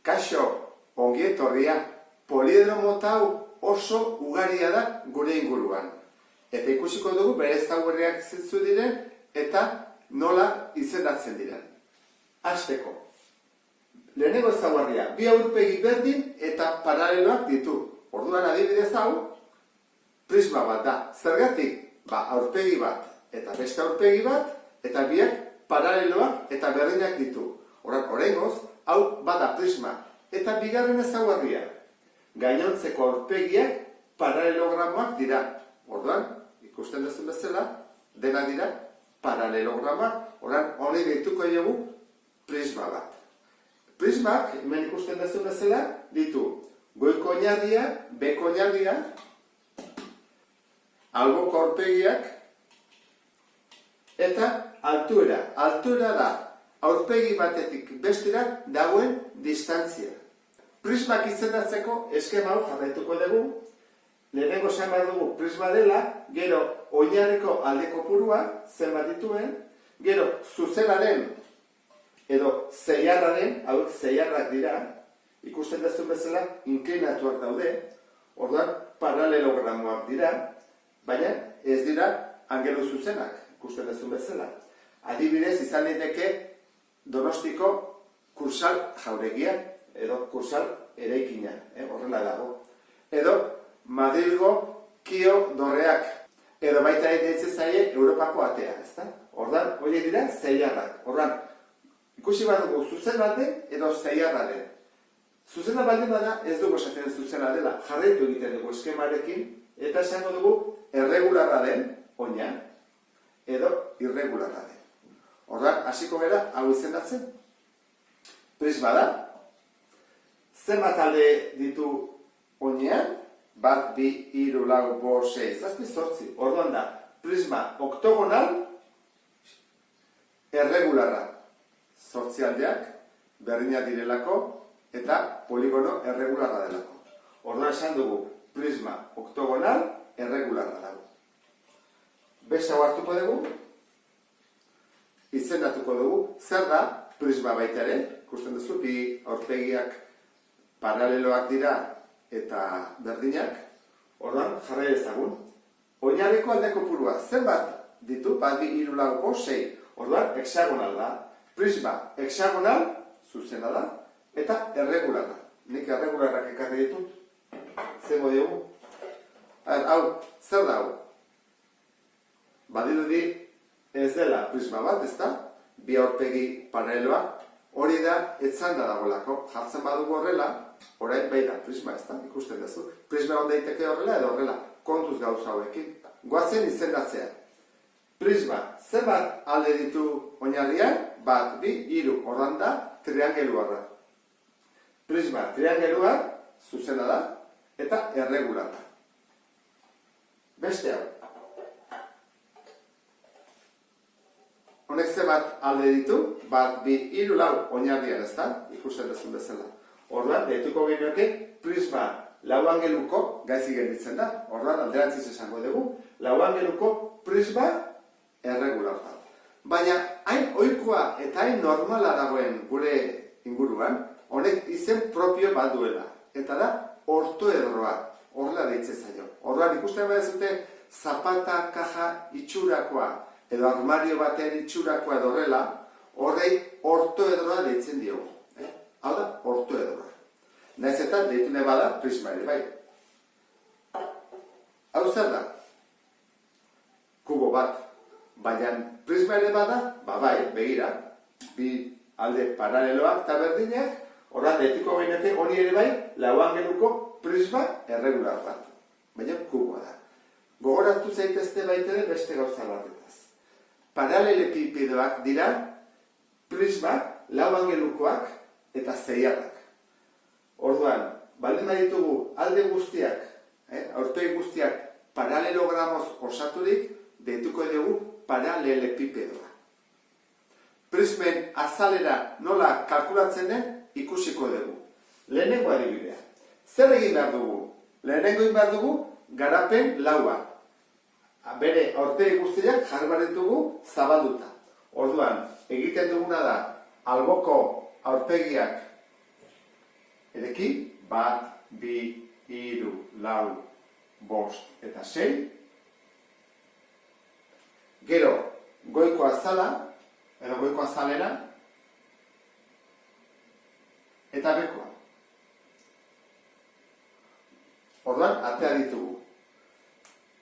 Kaixo, ongi etorria, poliedro mota hau oso ugaria da gure inguruan. Eta ikusiko dugu bere ezaugarriak zintzu diren eta nola izendatzen diren. Hasteko. Lehenengo ezaugarria, bi aurpegi berdin eta paraleloak ditu. Orduan adibidez hau, prisma bat da. Zergatik? Aurpegi bat eta beste aurpegi bat eta biak paraleloak eta berdinak ditu. Oraingoz, hau bada prisma. Eta bigarren ezaugarria, gainontzeko aurpegiak paralelogramoak dira. Orduan, ikusten duzun bezala, dena dira paralelogramak. Orduan, honi deituko dugu prisma bat. Prismak, hemen ikusten duzun bezala, ditu goiko oinarria, beko oinarria, alboko aurpegiak, eta altuera. Altuera da aurpegi batetik bestera dagoen distantzia. Prismak izendatzeko eskema hau jarraituko dugu. Lehenengo esan behar dugu prisma dela, gero oinarriko alde kopurua zenbat dituen, gero zuzenaren edo zeiarraren, hauek zeiarrak dira, ikusten duzun bezala inklinatuak daude, orduan paralelogramoak dira, baina ez dira angelu zuzenak, ikusten duzun bezala. Adibidez izan daiteke Donostiko Kursal jauregia, edo Kursal eraikina, horrela dago. Edo Madrilgo Kio dorreak, edo baita deitzen zaie Europako atea, ezta? Orduan, horiek dira zeiarrak. Orduan, ikusi bat dugu zuzen alde edo zeiarra den. Zuzena baldin bada ez dugu esaten zuzena dela, jarraitu egiten dugu eskemarekin, eta esango dugu erregularra den, oina, edo irregularra den. Orduan, hasiko gara hau izendatzen. Prisma da. Zenbat alde ditu oinean? 1, 2, 3, 4, 5, 6, 7, 8. Orduan da, prisma oktogonal erregularra. 8 aldeak berdinak direlako eta poligono erregularra delako. Orduan esan dugu prisma oktogonal erregularra dago. Beste hau hartuko dugu, izendatuko dugu, zer da prisma baita ere, ikusten duzu, bi aurpegiak paraleloak dira eta berdinak, orduan jarrai ezagun. Oinarriko alde kopurua, zenbat ditu, 1, 2, 3, 4, 5, 6, orduan hexagonal da. Prisma hexagonal, zuzena da, eta erregularra. Nik erregularrak ekarri ditut, zengo diogu. Hau, zer da hau? Badirudi ez dela prisma bat, ez da? Bi aurpegi paraleloa, hori da etzanda dagoelako. Jartzen badugu horrela, orain bai da prisma, ez da? Ikusten duzu. Prisma hon daiteke horrela edo horrela. Kontuz gauza hauekin. Goazen izendatzea. Prisma, zenbat alde ditu oinarrian? 1, 2, 3, ordan da triangeluarra. Prisma triangeluar, zuzena da, eta erregularra. Beste hau. Honek zenbat alde ditu, 1, 2, 3, 4 oinarrian, ez da? Ikusten duzun bezala. Orduan, deituko genioke prisma lau angeluko gaizki gelditzen da. Orduan, alderantziz esango dugu, lau angeluko prisma erregular da. Baina, hain ohikoa eta hain normala dagoen gure inguruan, honek izen propio bat duela. Eta da, ortoedroa, horrela deitzen zaio. Orduan, ikusten badezute, zapata, kaja, itxurakoa, edo armario baten itxurakoa edo horrela, horrei ortoedroa deitzen diogu. Hau da, ortoedroa. Naiz eta deitu nahi bada prisma ere, bai. Hau zer da? Kubo bat. Baina prisma ere bada, bai, begira, bi alde paraleloak eta berdinak, horra deituko genioke hori ere bai, lau angeluko prisma erregular bat. Baina kuboa da. Gogoratu zaitezte baitere beste gauza batetaz. Paralelepipedoak dira prismak, lau angelukoak eta zeiarrak. Orduan, baldin baditugu alde guztiak, aurpegi guztiak paralelogramoz osaturik, deituko dugu paralelepipedoa. Prismen azalera nola kalkulatzen den ikusiko dugu. Lehenengo adibidea. Zer egin behar dugu? Lehenengo egin behar dugu garapen laua. Bere aurpegi guztiak jarri ditugu zabalduta. Orduan, egiten duguna da alboko aurpegiak edeki, 1, 2, 3, 4, 5 eta 6. Gero, goiko azala, edo goiko azalera, eta bekoa. Orduan, atea ditugu.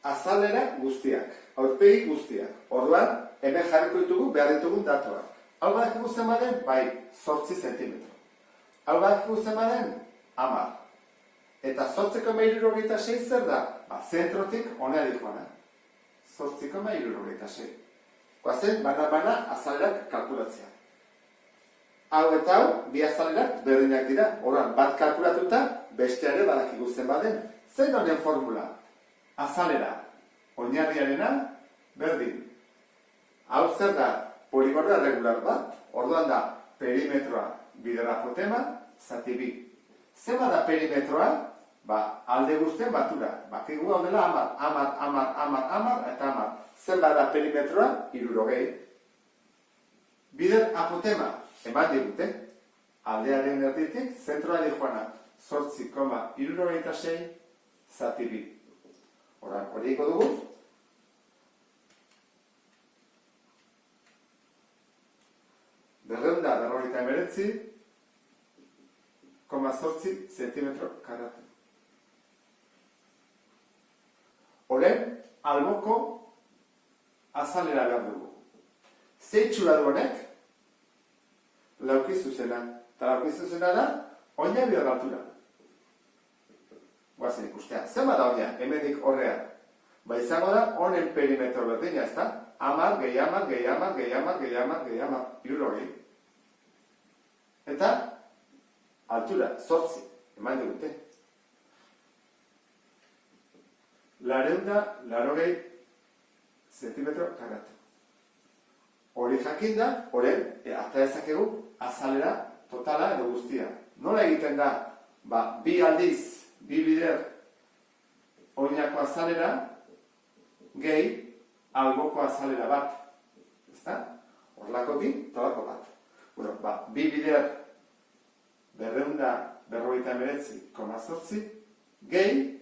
Azalera guztiak, aurpegi guztiak. Orduan, hemen jarriko ditugu behar ditugun datuak. Hau badakigu zenbaden, bai, 8 zentimetro. Hau badakigu zenbaden, 10. Eta 8,76 zer da? Zentrotik honea dikoana. 8,76. Guazen, bana azalerak kalkulatzea. Hau eta hau, bi azalerak berdinak dira. Orduan, bat kalkulatuta, besteare badakigu zenbaden. Zein honen formula? Azalera, oinarriarena, berdin. Hau zer da, poligono regular bat, orduan da, perimetroa bidera apotema, zati bi. Zema da perimetroa? Alde guztien batura. Bakigu hau dela 10 eta 10. Zema da perimetroa? 60. Bider apotema, eman digute. Aldearen erditik, zentroa dijoana, 8,66 zati bi. Horan, horieko dugu. Berreunda, 49,8 zentimetro karratu. Horen, alboko azalera behar dugu. Zeitxura du honek? Laukizuzena. Eta laukizuzena da, oinarri altura. Guazen ikustea. Zema da oina, hemenik horrean. Izango da, honen perimetro berdina, ez da? 10, gehi 10, gehi 10, gehi 10, gehi 10, gehi 10, 60. Eta, altura, 8, eman digute. 980 zentimetro karratu. Hori jakin da, horren, ata ezakegu, azalera totala edo guztia. Nola egiten da, bi aldiz, bi bider oinako azalera, gehi alboko azalera bat. Ezta? Horlako bi, tolako bat. Bueno, bi bider 249,8 gehi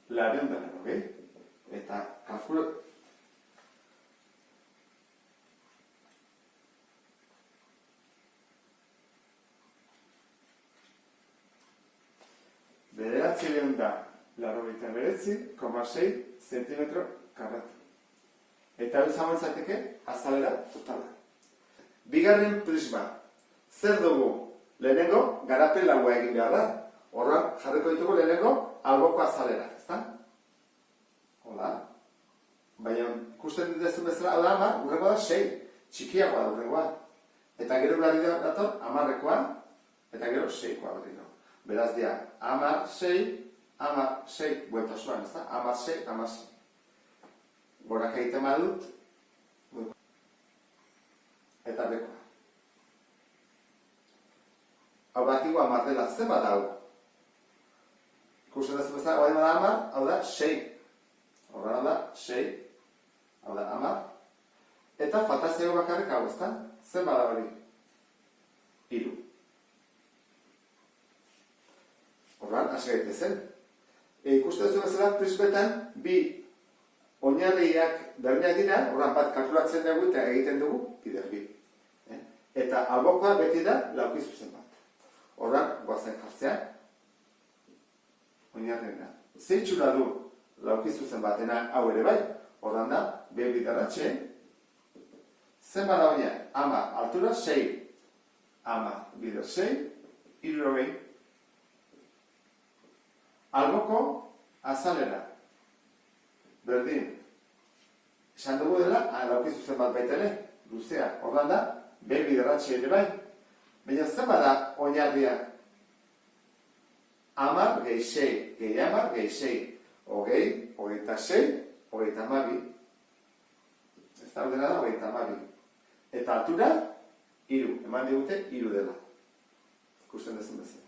980. Eta kalkulo... Bederatzileun da 89,6 zentimetro karratu. Eta hau izango izateke azalera totala. Bigarren prisma. Zer dugu? Lehenengo garapen laua egin behar da. Horran jarriko ditugu lehenengo alboko azalera, ezta? Hola. Baina ikusten ditezu bezala, hau da 10, urrengoa da 6. Txikiagoa da urrengoa. Eta gero berri dator 10rekoa, eta gero 6koa berriro. Beraz dira, 10, 6, 10, 6, buelta osoan, ez da? 10, 6, 10, 6. Gorak egiten badut, eta bekoa. Hau bakigu 10 dela, zenba da hau? Ikusten dezu bezala, hau da 10, hau da 6. Horren hau da 6, hau da 10. Eta faltazio bakarrik hau, ez da? Zenba da hori? 3. Horren, hasi gaitezen. Ikusten duzu bezala, prismetan, bi oinarriak berdinak dira, horren bat kalkulatzen dugu eta egiten dugu, bider bi. Eta albokoa beti da laukizuzen bat. Horren, goazen jartzea, oinarriena. Zeitxura du laukizuzen batena hau ere bai, horren da, B bidarratxe, zenba da oina, 10, altura 6, 10 bider 6, 60. Alboko azalera. Berdin. Esan dugu dela, laukizuzen bat baita ere, luzea. Horren da, B biderratxe ere bai. Baina zenba da oinarria? 10 gehi 6, gehi 10 gehi 6. Hogei, 26, 32. Ez da ordena da, 32. Eta altura, 3. Eman digute, 3 dela. Ikusten dezun bezala.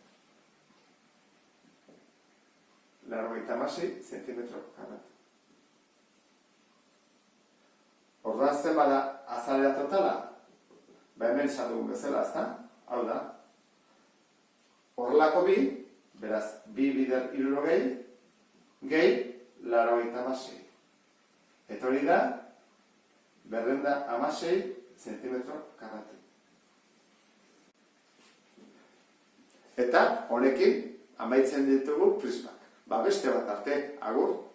96 zentimetro karratu. Orduan zenba da azalera totala? Hemen esan dugun bezala, ezta? Hau da. Horrelako bi, Beraz, 2 bider 60 gehi 96. Eta hori da 216 zentimetro karratu. Eta honekin amaitzen ditugu prismak. Beste bat arte, agur!